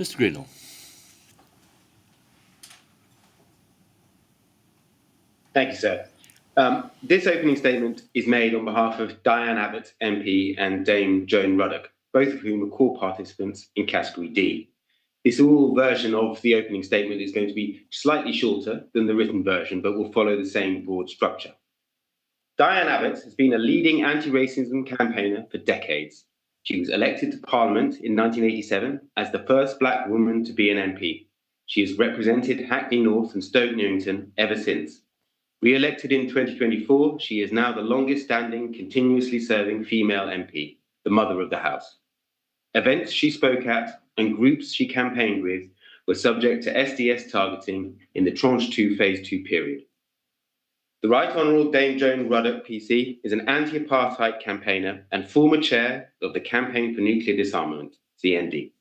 Mr. Greenhall. Thank you, sir. This opening statement is made on behalf of Diane Abbott, MP, and Dame Joan Ruddock, both of whom are core participants in Category D. This oral version of the opening statement is going to be slightly shorter than the written version, but will follow the same broad structure. Diane Abbott has been a leading anti-racism campaigner for decades. She was elected to Parliament in 1987 as the first black woman to be an MP. She has represented Hackney North and Stoke Newington ever since. Re-elected in 2024, she is now the longest-standing, continuously serving female MP, the mother of the House. Events she spoke at and groups she campaigned with were subject to SDS targeting in the Tranche 2 Phase 2 period. The Right Honourable Dame Joan Ruddock, PC, is an anti-apartheid campaigner and former chair of the Campaign for Nuclear Disarmament, CND.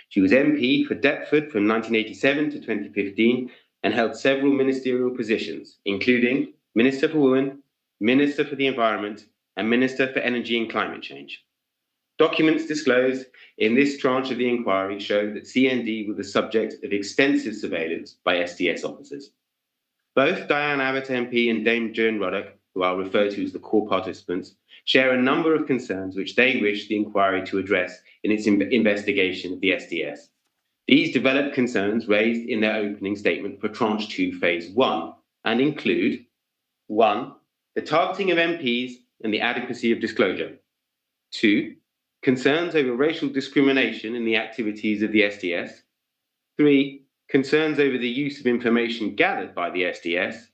She was MP for Deptford from 1987 to 2015 and held several ministerial positions, including Minister for Women, Minister for the Environment, and Minister for Energy and Climate Change. Documents disclosed in this tranche of the inquiry show that CND were the subject of extensive surveillance by SDS officers. Both Diane Abbott MP and Dame Joan Ruddock, who I'll refer to as the core participants, share a number of concerns which they wish the inquiry to address in its investigation of the SDS. These developed concerns raised in their opening statement for Tranche 2 Phase 1 and include 1. The targeting of MPs and the adequacy of disclosure. 2. Concerns over racial discrimination in the activities of the SDS. 3. Concerns over the use of information gathered by the SDS.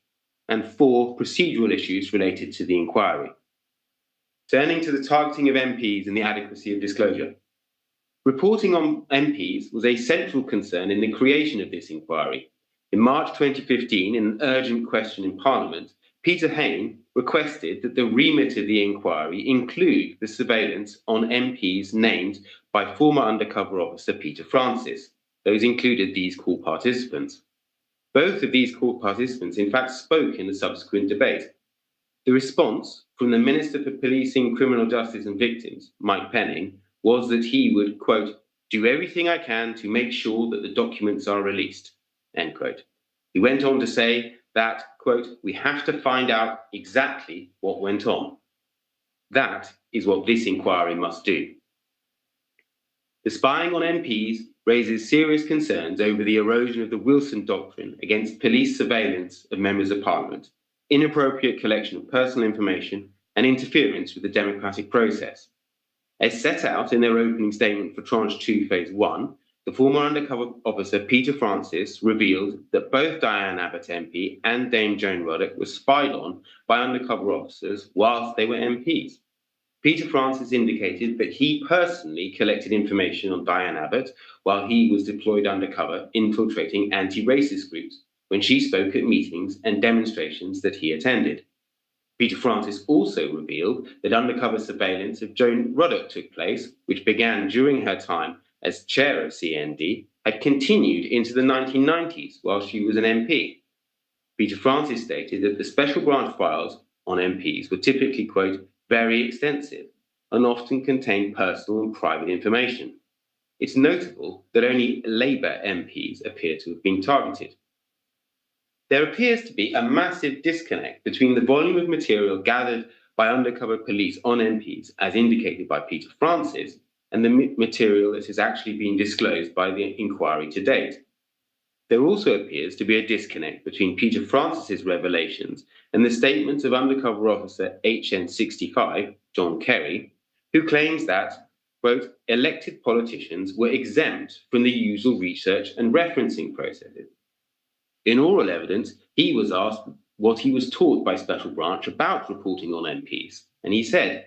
And 4. Procedural issues related to the inquiry. Turning to the targeting of MPs and the adequacy of disclosure. Reporting on MPs was a central concern in the creation of this inquiry. In March 2015, in an urgent question in Parliament, Peter Hain requested that the remit of the inquiry include the surveillance on MPs named by former undercover officer Peter Francis. Those included these core participants. Both of these core participants, in fact, spoke in the subsequent debate. The response from the Minister for Policing, Criminal Justice and Victims, Mike Penning, was that he would, quote, do everything I can to make sure that the documents are released, end quote. He went on to say that, quote, we have to find out exactly what went on. That is what this inquiry must do. The spying on MPs raises serious concerns over the erosion of the Wilson Doctrine against police surveillance of members of Parliament, inappropriate collection of personal information, and interference with the democratic process. As set out in their opening statement for Tranche 2 Phase 1, the former undercover officer Peter Francis revealed that both Diane Abbott MP and Dame Joan Ruddock were spied on by undercover officers whilst they were MPs. Peter Francis indicated that he personally collected information on Diane Abbott while he was deployed undercover infiltrating anti-racist groups when she spoke at meetings and demonstrations that he attended. Peter Francis also revealed that undercover surveillance of Joan Ruddock took place, which began during her time as chair of CND, had continued into the 1990s while she was an MP. Peter Francis stated that the special branch files on MPs were typically, quote, very extensive and often contained personal and private information. It's notable that only Labour MPs appear to have been targeted. There appears to be a massive disconnect between the volume of material gathered by undercover police on MPs, as indicated by Peter Francis, and the material that has actually been disclosed by the inquiry to date. There also appears to be a disconnect between Peter Francis's revelations and the statements of undercover officer HN65, John Kerry, who claims that, quote, elected politicians were exempt from the usual research and referencing processes. In oral evidence, he was asked what he was taught by Special Branch about reporting on MPs, and he said,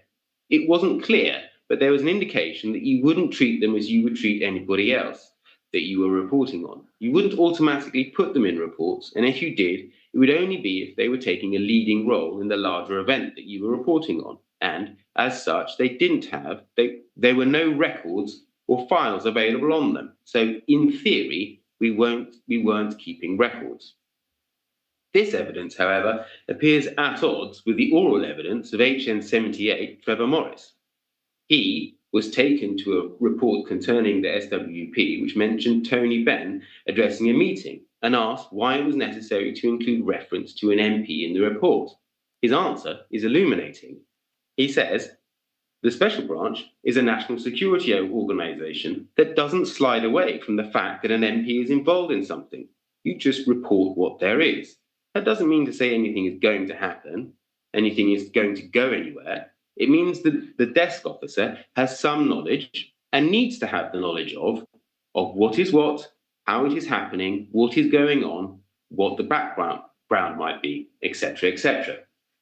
it wasn't clear, but there was an indication that you wouldn't treat them as you would treat anybody else that you were reporting on. You wouldn't automatically put them in reports, and if you did, it would only be if they were taking a leading role in the larger event that you were reporting on, and as such, there were no records or files available on them. So in theory, we weren't keeping records. This evidence, however, appears at odds with the oral evidence of HN78 Trevor Morris. He was taken to a report concerning the SWP, which mentioned Tony Benn addressing a meeting and asked why it was necessary to include reference to an MP in the report. His answer is illuminating. He says, the Special Branch is a national security organisation that doesn't slide away from the fact that an MP is involved in something. You just report what there is. That doesn't mean to say anything is going to happen, anything is going to go anywhere. It means that the desk officer has some knowledge and needs to have the knowledge of what is what, how it is happening, what is going on, what the background might be, etc., etc.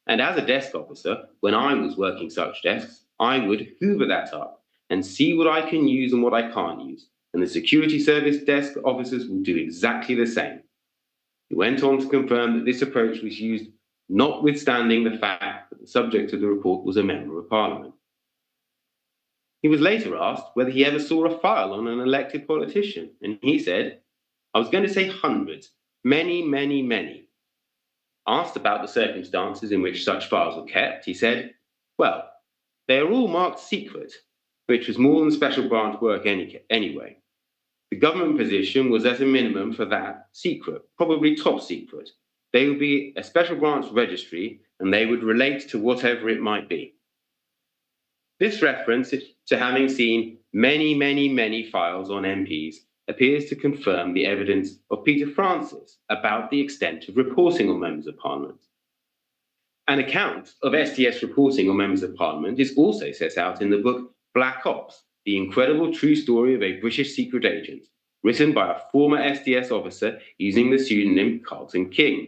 And as a desk officer, when I was working such desks, I would hoover that up and see what I can use and what I can't use. And the security service desk officers will do exactly the same. He went on to confirm that this approach was used notwithstanding the fact that the subject of the report was a member of Parliament. He was later asked whether he ever saw a file on an elected politician, and he said, I was going to say hundreds, many, many, many. Asked about the circumstances in which such files were kept, he said, well, they are all marked secret, which was more than special branch work anyway. The government position was at a minimum for that secret, probably top secret. They would be a special branch registry and they would relate to whatever it might be. This reference to having seen many, many, many files on MPs appears to confirm the evidence of Peter Francis about the extent of reporting on members of Parliament. An account of SDS reporting on members of Parliament is also set out in the book Black Ops, the incredible true story of a British secret agent, written by a former SDS officer using the pseudonym Carlton King.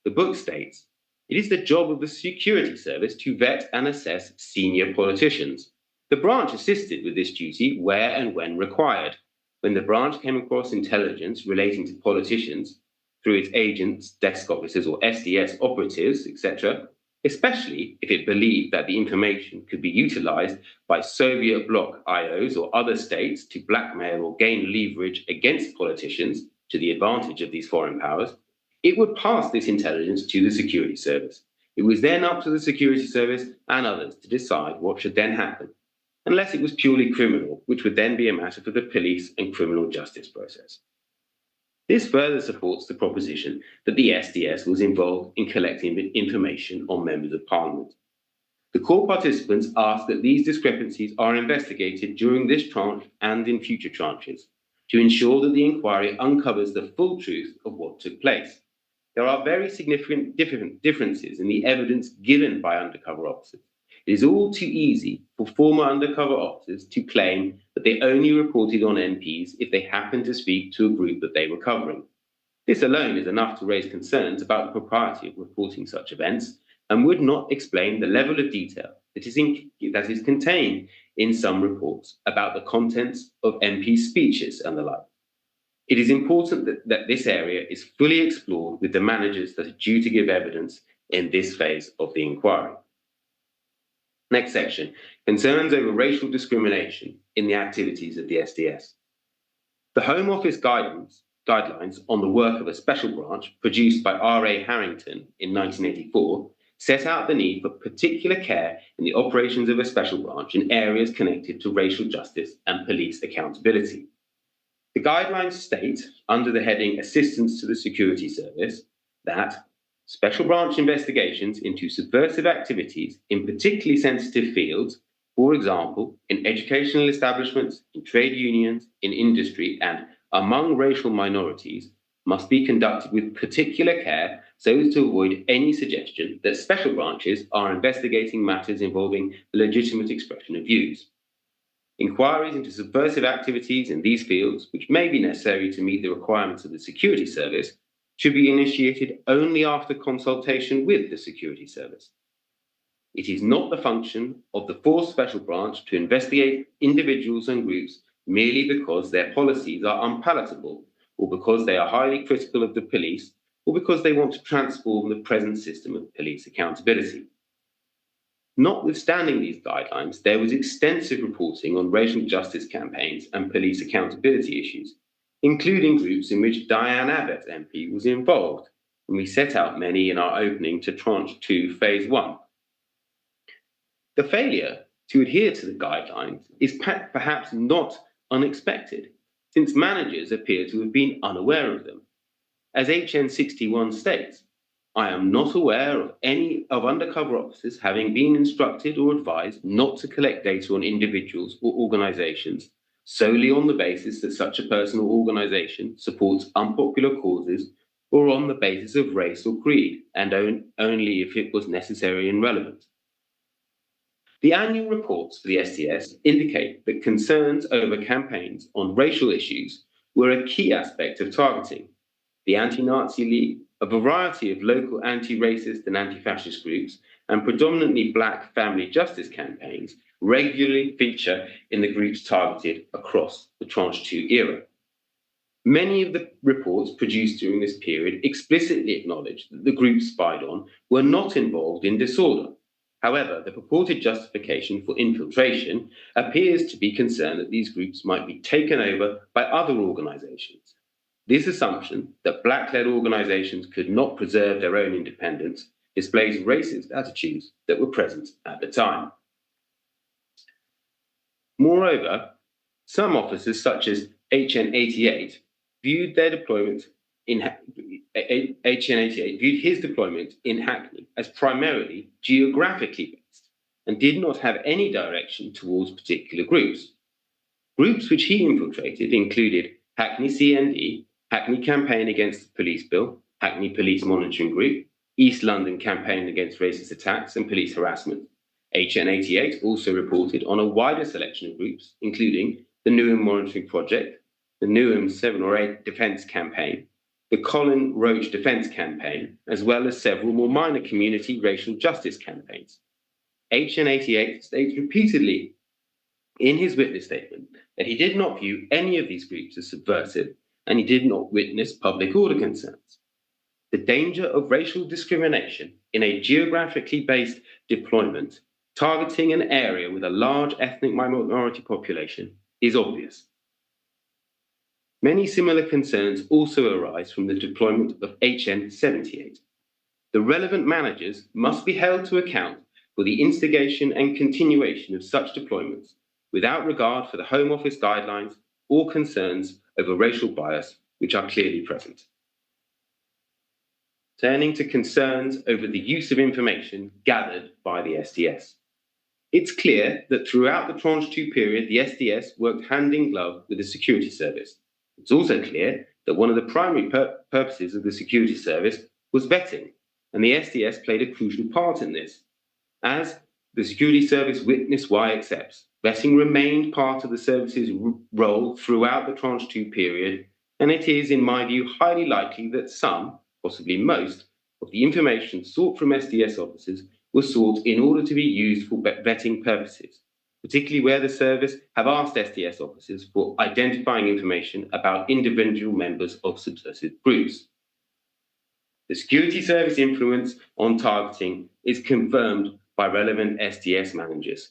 The book states, it is the job of the security service to vet and assess senior politicians. The branch assisted with this duty where and when required. When the branch came across intelligence relating to politicians, through its agents, desk officers, or SDS operatives, etc., especially if it believed that the information could be utilized by Soviet bloc IOs or other states to blackmail or gain leverage against politicians to the advantage of these foreign powers, it would pass this intelligence to the security service. It was then up to the security service and others to decide what should then happen, unless it was purely criminal, which would then be a matter for the police and criminal justice process. This further supports the proposition that the SDS was involved in collecting information on members of Parliament. The core participants ask that these discrepancies are investigated during this tranche and in future tranches to ensure that the inquiry uncovers the full truth of what took place. There are very significant differences in the evidence given by undercover officers. It is all too easy for former undercover officers to claim that they only reported on MPs if they happened to speak to a group that they were covering. This alone is enough to raise concerns about the propriety of reporting such events and would not explain the level of detail that is contained in some reports about the contents of MP speeches and the like. It is important that this area is fully explored with the managers that are due to give evidence in this phase of the inquiry. Next section, concerns over racial discrimination in the activities of the SDS. The Home Office guidelines on the work of a special branch produced by R.A. Harrington in 1984 set out the need for particular care in the operations of a special branch in areas connected to racial justice and police accountability. The guidelines state, under the heading Assistance to the Security Service, that special branch investigations into subversive activities in particularly sensitive fields, for example, in educational establishments, in trade unions, in industry, and among racial minorities, must be conducted with particular care so as to avoid any suggestion that special branches are investigating matters involving the legitimate expression of views. Inquiries into subversive activities in these fields, which may be necessary to meet the requirements of the security service, should be initiated only after consultation with the security service. It is not the function of the force special branch to investigate individuals and groups merely because their policies are unpalatable, or because they are highly critical of the police, or because they want to transform the present system of police accountability. Notwithstanding these guidelines, there was extensive reporting on racial justice campaigns and police accountability issues, including groups in which Diane Abbott MP was involved, and we set out many in our opening to Tranche 2, Phase 1. The failure to adhere to the guidelines is perhaps not unexpected, since managers appear to have been unaware of them. As HN 61 states, I am not aware of any of undercover officers having been instructed or advised not to collect data on individuals or organizations solely on the basis that such a person or organization supports unpopular causes or on the basis of race or creed, and only if it was necessary and relevant. The annual reports for the STS indicate that concerns over campaigns on racial issues were a key aspect of targeting. The Anti-Nazi League, a variety of local anti-racist and anti-fascist groups, and predominantly Black family justice campaigns regularly feature in the groups targeted across the Tranche 2 era. Many of the reports produced during this period explicitly acknowledged that the groups spied on were not involved in disorder. However, the purported justification for infiltration appears to be concerned that these groups might be taken over by other organizations. This assumption that Black-led organizations could not preserve their own independence displays racist attitudes that were present at the time. Moreover, some officers, such as HN 88, viewed his deployment in Hackney as primarily geographically based and did not have any direction towards particular groups. Groups which he infiltrated included Hackney CND, Hackney Campaign Against the Police Bill, Hackney Police Monitoring Group, East London Campaign Against Racist Attacks and Police Harassment. HN 88 also reported on a wider selection of groups, including the Newham Monitoring Project, the Newham 7 or 8 Defence Campaign, the Colin Roach Defence Campaign, as well as several more minor community racial justice campaigns. HN 88 states repeatedly in his witness statement that he did not view any of these groups as subversive and he did not witness public order concerns. The danger of racial discrimination in a geographically based deployment targeting an area with a large ethnic minority population is obvious. Many similar concerns also arise from the deployment of HN 78. The relevant managers must be held to account for the instigation and continuation of such deployments without regard for the Home Office guidelines or concerns over racial bias, which are clearly present. Turning to concerns over the use of information gathered by the STS. It's clear that throughout the Tranche 2 period, the STS worked hand in glove with the security service. It's also clear that one of the primary purposes of the security service was vetting, and the STS played a crucial part in this. As the security service witness Y accepts, vetting remained part of the service's role throughout the Tranche 2 period, and it is, in my view, highly likely that some, possibly most, of the information sought from STS officers was sought in order to be used for vetting purposes, particularly where the service have asked STS officers for identifying information about individual members of subversive groups. The security service influence on targeting is confirmed by relevant STS managers.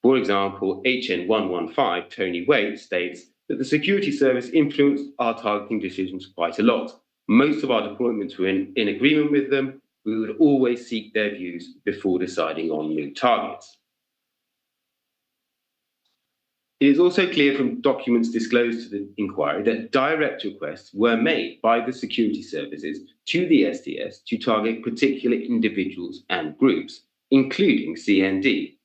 For example, HN 115 Tony Waite states that the security service influenced our targeting decisions quite a lot. Most of our deployments were in agreement with them. We would always seek their views before deciding on new targets. It is also clear from documents disclosed to the inquiry that direct requests were made by the security services to the STS to target particular individuals and groups, including CND.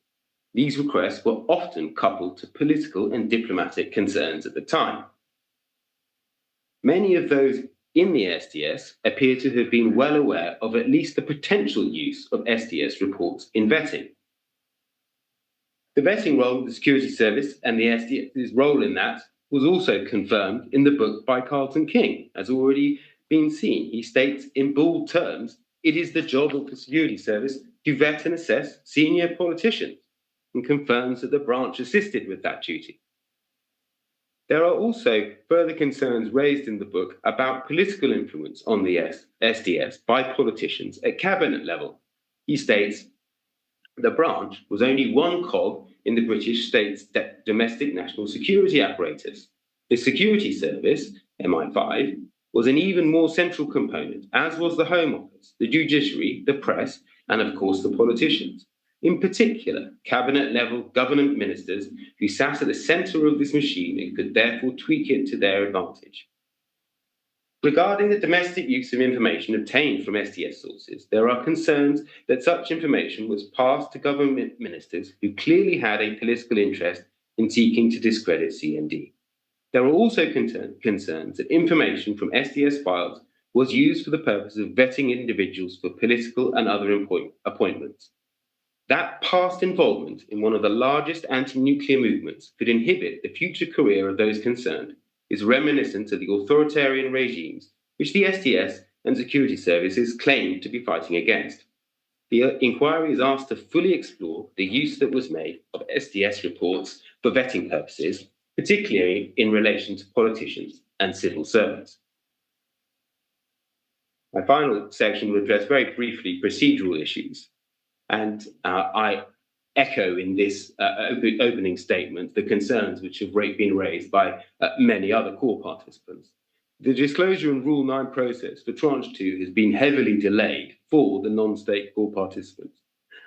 These requests were often coupled to political and diplomatic concerns at the time. Many of those in the STS appear to have been well aware of at least the potential use of STS reports in vetting. The vetting role of the security service and the STS's role in that was also confirmed in the book by Carlton King, as already been seen. He states in bold terms, it is the job of the security service to vet and assess senior politicians, and confirms that the branch assisted with that duty. There are also further concerns raised in the book about political influence on the STS by politicians at cabinet level. He states, the branch was only one cog in the British state's domestic national security apparatus. The security service, MI5, was an even more central component, as was the Home Office, the judiciary, the press, and of course the politicians. In particular, cabinet-level government ministers who sat at the centre of this machine and could therefore tweak it to their advantage. Regarding the domestic use of information obtained from STS sources, there are concerns that such information was passed to government ministers who clearly had a political interest in seeking to discredit CND. There are also concerns that information from STS files was used for the purpose of vetting individuals for political and other appointments. That past involvement in one of the largest anti-nuclear movements could inhibit the future career of those concerned is reminiscent of the authoritarian regimes which the STS and security services claim to be fighting against. The inquiry is asked to fully explore the use that was made of STS reports for vetting purposes, particularly in relation to politicians and civil servants. My final section will address very briefly procedural issues. And I echo in this opening statement the concerns which have been raised by many other core participants. The disclosure and Rule 9 process for Tranche 2 has been heavily delayed for the non-state core participants,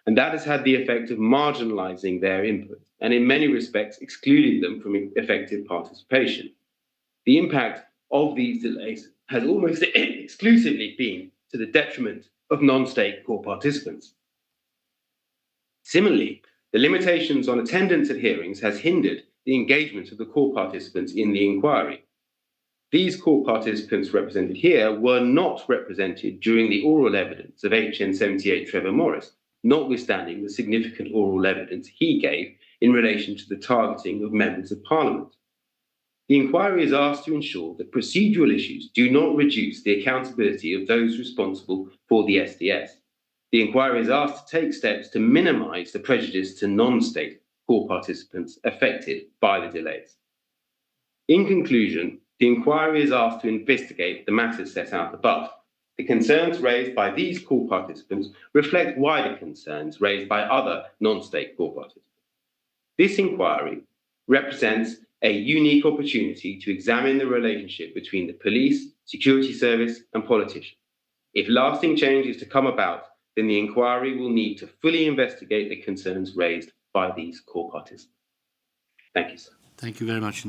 and that has had the effect of marginalising their input and in many respects excluding them from effective participation. The impact of these delays has almost exclusively been to the detriment of non-state core participants. Similarly, the limitations on attendance at hearings has hindered the engagement of the core participants in the inquiry. These core participants represented here were not represented during the oral evidence of HN78 Trevor Morris, notwithstanding the significant oral evidence he gave in relation to the targeting of members of Parliament. The inquiry is asked to ensure that procedural issues do not reduce the accountability of those responsible for the SDS. The inquiry is asked to take steps to minimise the prejudice to non-state core participants affected by the delays. In conclusion, the inquiry is asked to investigate the matters set out above. The concerns raised by these core participants reflect wider concerns raised by other non-state core participants. This inquiry represents a unique opportunity to examine the relationship between the police, security service, and politicians. If lasting change is to come about, then the inquiry will need to fully investigate the concerns raised by these core participants. Thank you, sir. Thank you very much.